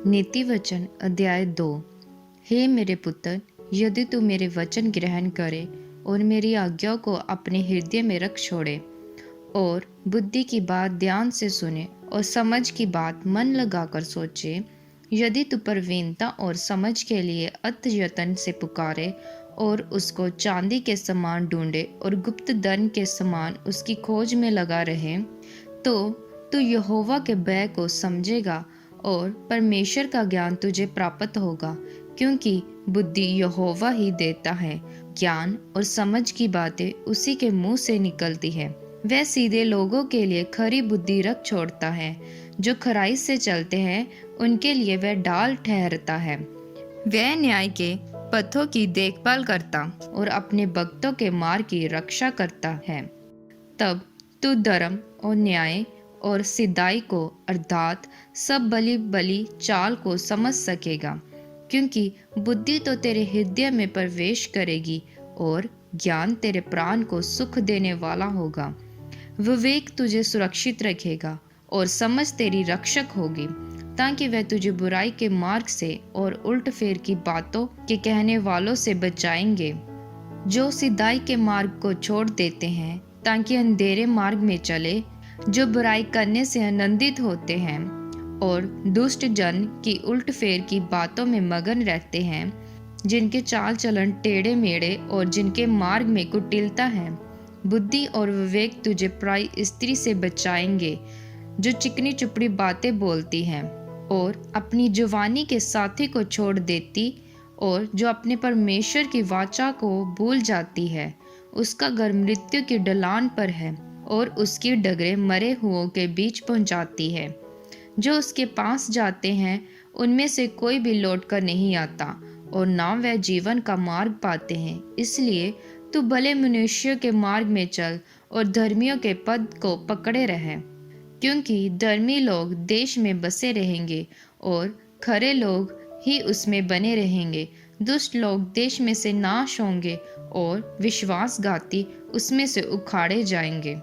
नीति वचन अध्याय 2। हे मेरे पुत्र, यदि तू मेरे वचन ग्रहण करे और मेरी आज्ञाओं को अपने हृदय में रख छोड़े और बुद्धि की बात ध्यान से सुने और समझ की बात मन लगाकर सोचे, यदि तू प्रवीणता और समझ के लिए अत्यतन से पुकारे और उसको चांदी के समान ढूंढे और गुप्त धन के समान उसकी खोज में लगा रहे, तो तू यहोवा के भय को समझेगा और परमेश्वर का ज्ञान तुझे प्राप्त होगा, क्योंकि बुद्धि यहोवा ही देता है। ज्ञान और समझ की बातें उसी के मुंह से निकलती है। वह सीधे लोगों के लिए खरी बुद्धि रख छोड़ता है। जो खराई से चलते हैं उनके लिए वह ढाल ठहरता है। वह न्याय के पथों की देखभाल करता और अपने भक्तों के मार्ग की रक्षा करता है। तब तू धर्म और न्याय और सिद्धाई को अर्थात सब बली चाल को समझ सकेगा, क्योंकि बुद्धि तो तेरे हृदय में प्रवेश करेगी और ज्ञान तेरे प्राण को सुख देने वाला होगा। विवेक तुझे सुरक्षित रखेगा और समझ तेरी रक्षक होगी, ताकि वह तुझे बुराई के मार्ग से और उल्ट फेर की बातों के कहने वालों से बचाएंगे, जो सिद्धाई के मार्ग को छोड़ देते हैं ताकि अंधेरे मार्ग में चले, जो बुराई करने से आनंदित होते हैं और दुष्ट जन की उल्ट फेर की बातों में मगन रहते हैं, जिनके चाल चलन टेढ़े मेढ़े और जिनके मार्ग में कुटिलता है। बुद्धि और विवेक तुझे पराई स्त्री से बचाएंगे, जो चिकनी चुपड़ी बातें बोलती हैं और अपनी जवानी के साथी को छोड़ देती और जो अपने परमेश्वर की वाचा को भूल जाती है। उसका घर मृत्यु की ढलान पर है और उसकी डगरें मरे हुओं के बीच पहुंचाती है। जो उसके पास जाते हैं उनमें से कोई भी लौट कर नहीं आता और ना वह जीवन का मार्ग पाते हैं। इसलिए तू भले मनुष्य के मार्ग में चल और धर्मियों के पद को पकड़े रहे, क्योंकि धर्मी लोग देश में बसे रहेंगे और खरे लोग ही उसमें बने रहेंगे। दुष्ट लोग देश में से नाश होंगे और विश्वासघाती उसमें से उखाड़े जाएंगे।